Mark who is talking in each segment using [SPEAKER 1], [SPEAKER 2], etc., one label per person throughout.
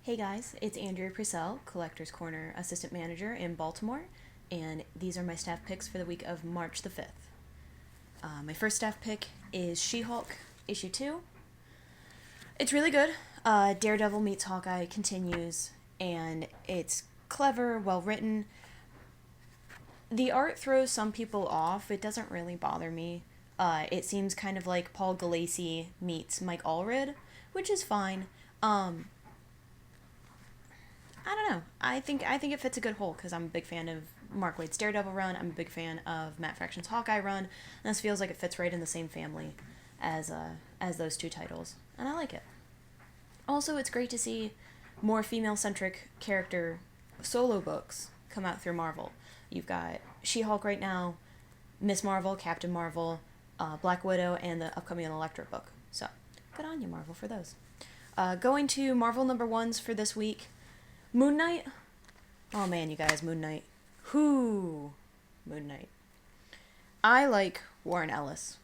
[SPEAKER 1] Hey guys, it's Andrea Purcell, Collector's Corner Assistant Manager in Baltimore, and these are my staff picks for the week of March the 5th. My first staff pick is She-Hulk, issue 2. It's really good. Daredevil meets Hawkeye continues, and it's clever, well written. The art throws some people off. It doesn't really bother me. It seems kind of like Paul Galassi meets Mike Allred, which is fine. I don't know. I think it fits a good whole because I'm a big fan of Mark Waid's Daredevil run. I'm a big fan of Matt Fraction's Hawkeye run, and this feels like it fits right in the same family as those two titles, and I like it. Also, it's great to see more female-centric character solo books come out through Marvel. You've got She-Hulk right now, Miss Marvel, Captain Marvel, Black Widow, and the upcoming Elektra book. So, good on you, Marvel, for those. Going to Marvel #1s for this week. Moon Knight. Oh man, you guys, Moon Knight. Whoo! Moon Knight. I like Warren Ellis.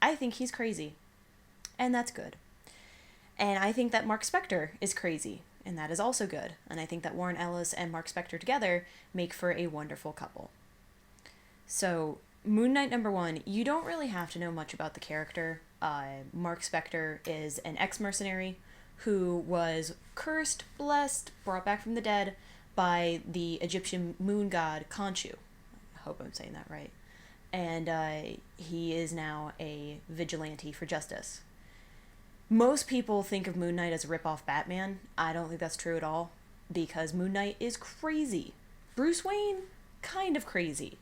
[SPEAKER 1] I think he's crazy. And that's good. And I think that Mark Spector is crazy. And that is also good. And I think that Warren Ellis and Mark Spector together make for a wonderful couple. So, Moon Knight #1, you don't really have to know much about the character. Mark Spector is an ex-mercenary who was cursed, blessed, brought back from the dead by the Egyptian moon god Khonshu. I hope I'm saying that right. And he is now a vigilante for justice. Most people think of Moon Knight as a rip-off Batman. I don't think that's true at all, because Moon Knight is crazy. Bruce Wayne, kind of crazy.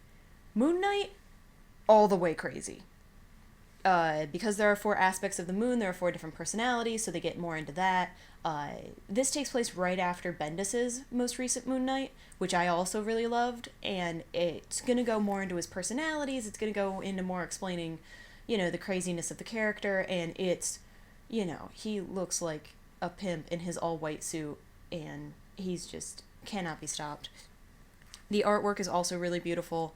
[SPEAKER 1] Moon Knight, all the way crazy. Because there are 4 aspects of the moon, there are 4 different personalities, so they get more into that. This takes place right after Bendis's most recent Moon Knight, which I also really loved, and it's going to go more into his personalities, it's going to go into more explaining, the craziness of the character, and it's, he looks like a pimp in his all-white suit, and he's just cannot be stopped. The artwork is also really beautiful.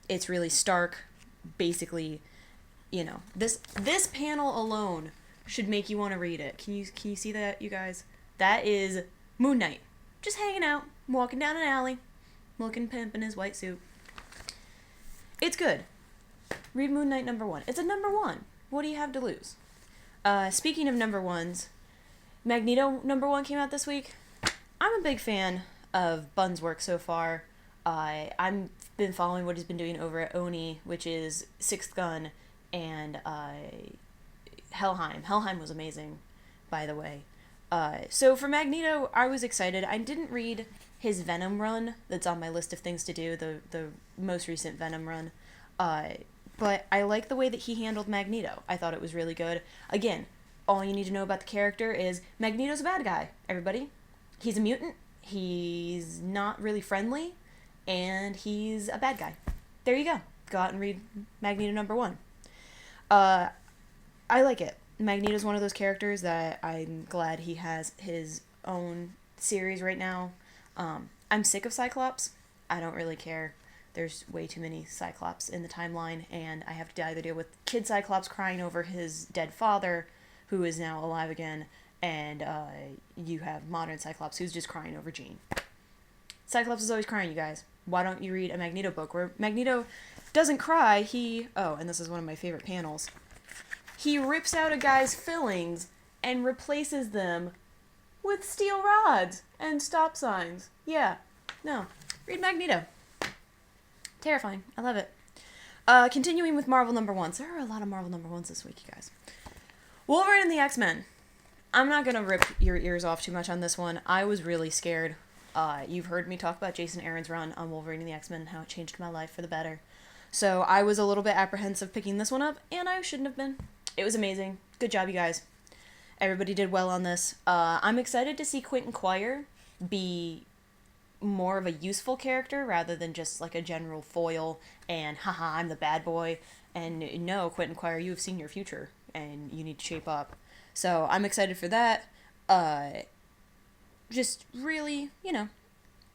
[SPEAKER 1] It's really stark, basically. This panel alone should make you want to read it. Can you see that, you guys? That is Moon Knight. Just hanging out, walking down an alley, looking pimp in his white suit. It's good. Read Moon Knight #1. It's a #1. What do you have to lose? Speaking of #1s, Magneto #1 came out this week. I'm a big fan of Bun's work so far. I've been following what he's been doing over at Oni, which is Sixth Gun, and Helheim. Helheim was amazing, by the way. So for Magneto, I was excited. I didn't read his Venom run that's on my list of things to do, the most recent Venom run. But I like the way that he handled Magneto. I thought it was really good. Again, all you need to know about the character is Magneto's a bad guy, everybody. He's a mutant, he's not really friendly, and he's a bad guy. There you go. Go out and read Magneto #1. I like it. Magneto's one of those characters that I'm glad he has his own series right now. I'm sick of Cyclops. I don't really care. There's way too many Cyclops in the timeline, and I have to either deal with Kid Cyclops crying over his dead father, who is now alive again, and you have modern Cyclops, who's just crying over Jean. Cyclops is always crying, you guys. Why don't you read a Magneto book where Magneto doesn't cry, and this is one of my favorite panels, he rips out a guy's fillings and replaces them with steel rods and stop signs. Yeah. No. Read Magneto. Terrifying. I love it. Continuing with Marvel #1s. There are a lot of Marvel #1s this week, you guys. Wolverine and the X-Men. I'm not going to rip your ears off too much on this one. I was really scared. You've heard me talk about Jason Aaron's run on Wolverine and the X-Men and how it changed my life for the better. So I was a little bit apprehensive picking this one up, and I shouldn't have been. It was amazing. Good job, you guys. Everybody did well on this. I'm excited to see Quentin Quire be more of a useful character rather than just like a general foil and haha, I'm the bad boy. And no, Quentin Quire, you have seen your future and you need to shape up. So I'm excited for that. Just really,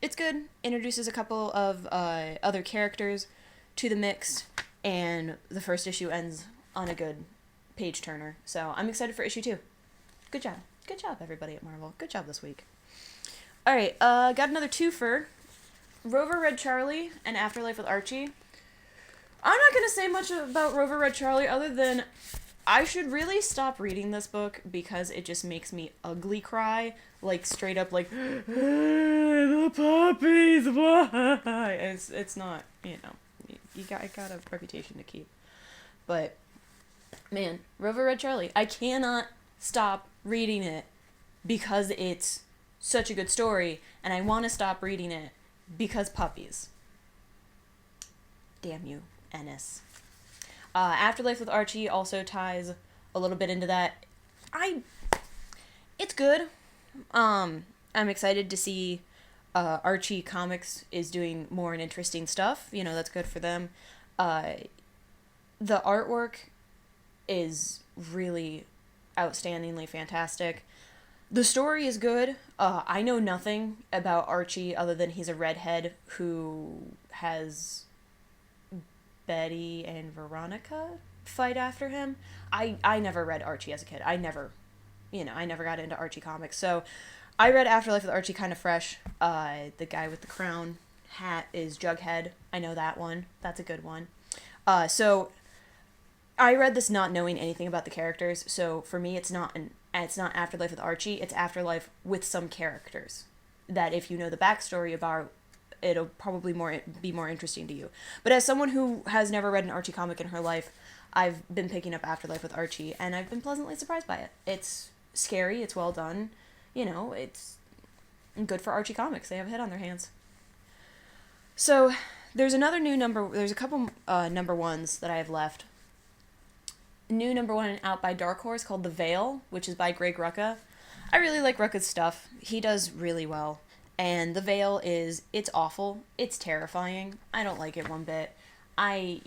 [SPEAKER 1] it's good. Introduces a couple of other characters to the mix, and the first issue ends on a good page turner. So I'm excited for issue 2. Good job. Good job, everybody at Marvel. Good job this week. All right, got another twofer. Rover Red Charlie and Afterlife with Archie. I'm not going to say much about Rover Red Charlie other than I should really stop reading this book because it just makes me ugly cry. Like, straight up, like, the puppies, why? It's not, you know, I got a reputation to keep. But, man, Rover Red Charlie, I cannot stop reading it because it's such a good story, and I want to stop reading it because puppies. Damn you, Ennis. Afterlife with Archie also ties a little bit into that. It's good. I'm excited to see Archie Comics is doing more and interesting stuff. You know, that's good for them. The artwork is really outstandingly fantastic. The story is good. I know nothing about Archie other than he's a redhead who has Betty and Veronica fight after him. I never read Archie as a kid. I never got into Archie comics. So I read Afterlife with Archie kind of fresh. The guy with the crown hat is Jughead. I know that one. That's a good one. So I read this not knowing anything about the characters. So for me, it's not Afterlife with Archie. It's Afterlife with some characters that if you know the backstory about, it'll probably be more interesting to you. But as someone who has never read an Archie comic in her life, I've been picking up Afterlife with Archie, and I've been pleasantly surprised by it. It's scary, it's well done, you know, it's good for Archie comics. They have a hit on their hands. So, there's a couple number ones that I have left. New number one out by Dark Horse called The Veil, which is by Greg Rucka. I really like Rucka's stuff. He does really well. And The Veil it's awful. It's terrifying. I don't like it one bit. When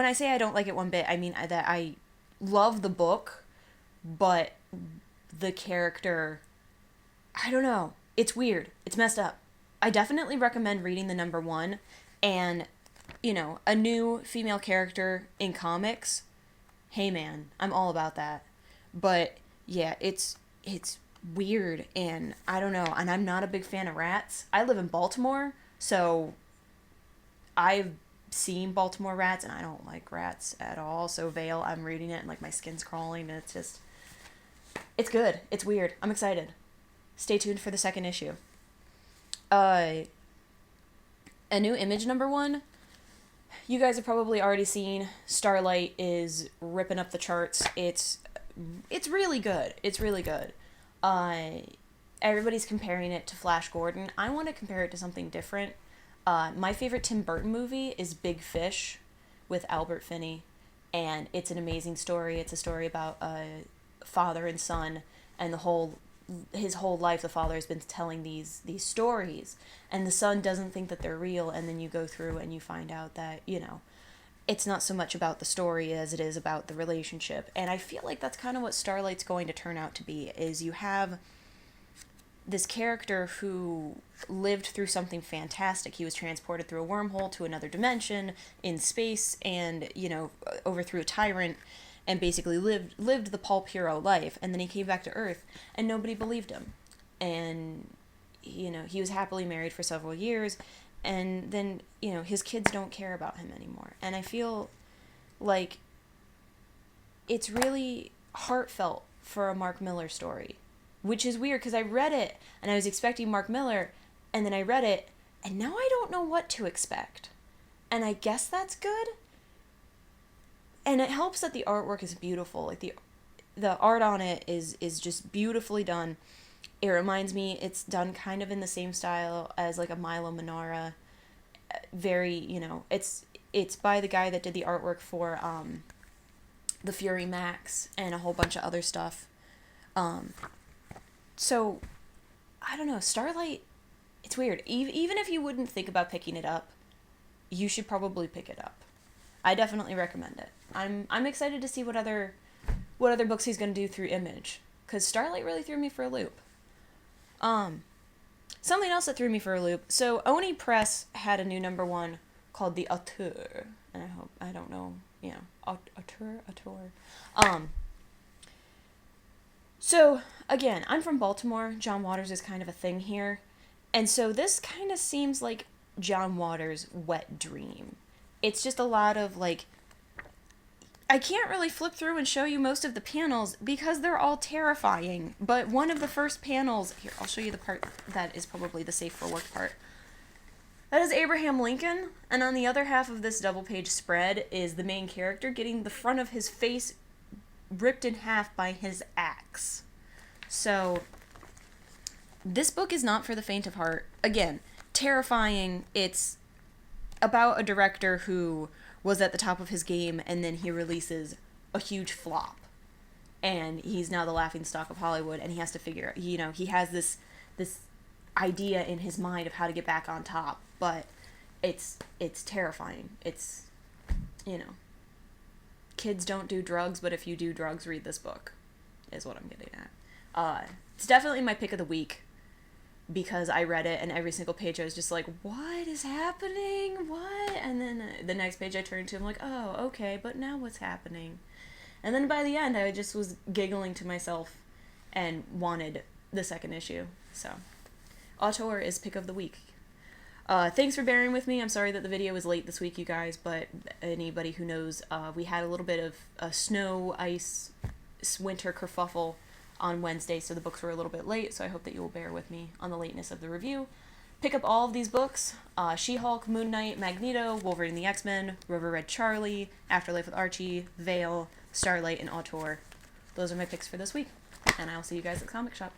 [SPEAKER 1] I say I don't like it one bit, I mean that I love the book, but the character, I don't know. It's weird. It's messed up. I definitely recommend reading the number one, and, you know, a new female character in comics, hey man, I'm all about that. But, yeah, it's weird, and I don't know, and I'm not a big fan of rats. I live in Baltimore, so I've seen Baltimore rats, and I don't like rats at all. So Veil, I'm reading it, and like my skin's crawling, and it's good. It's weird. I'm excited. Stay tuned for the second issue. A new Image number one. You guys have probably already seen Starlight is ripping up the charts. It's really good. It's really good. Everybody's comparing it to Flash Gordon. I want to compare it to something different. My favorite Tim Burton movie is Big Fish with Albert Finney, and it's an amazing story. It's a story about a father and son, and his whole life the father has been telling these stories, and the son doesn't think that they're real, and then you go through and you find out that, you know, it's not so much about the story as it is about the relationship. And I feel like that's kind of what Starlight's going to turn out to be, is you have this character who lived through something fantastic. He was transported through a wormhole to another dimension in space, and, you know, overthrew a tyrant, and basically lived the pulp hero life, and then he came back to Earth, and nobody believed him. And, you know, he was happily married for several years, and then, you know, his kids don't care about him anymore. And I feel like it's really heartfelt for a Mark Millar story, which is weird, because I read it, and I was expecting Mark Millar, and then I read it, and now I don't know what to expect. And I guess that's good. And it helps that the artwork is beautiful. Like, the art on it is just beautifully done. It reminds me, it's done kind of in the same style as, like, a Milo Manara. Very, you know, it's by the guy that did the artwork for the Fury Max and a whole bunch of other stuff. So, I don't know, Starlight, it's weird. Even if you wouldn't think about picking it up, you should probably pick it up. I definitely recommend it. I'm excited to see what other books he's going to do through Image, because Starlight really threw me for a loop. Something else that threw me for a loop. So Oni Press had a new number one called the Auteur, and Auteur. So, again, I'm from Baltimore. John Waters is kind of a thing here. And so this kind of seems like John Waters' wet dream. It's just a lot of, like, I can't really flip through and show you most of the panels because they're all terrifying. But one of the first panels, here, I'll show you the part that is probably the safe for work part. That is Abraham Lincoln, and on the other half of this double-page spread is the main character getting the front of his face ripped in half by his axe. So, this book is not for the faint of heart. Again, terrifying. It's about a director who was at the top of his game, and then he releases a huge flop. And he's now the laughingstock of Hollywood, and he has to figure, he has this idea in his mind of how to get back on top, but it's terrifying. It's, kids don't do drugs, but if you do drugs, read this book, is what I'm getting at. It's definitely my pick of the week, because I read it, and every single page I was just like, what is happening? What? And then the next page I turned to, I'm like, oh, okay, but now what's happening? And then by the end, I just was giggling to myself and wanted the second issue, so... Auteur is pick of the week. Thanks for bearing with me. I'm sorry that the video was late this week, you guys, but anybody who knows, we had a little bit of a snow, ice, winter kerfuffle on Wednesday, so the books were a little bit late, so I hope that you will bear with me on the lateness of the review. Pick up all of these books, She-Hulk, Moon Knight, Magneto, Wolverine and the X-Men, Rover Red Charlie, Afterlife with Archie, Veil, Starlight, and Auteur. Those are my picks for this week, and I'll see you guys at the comic shop.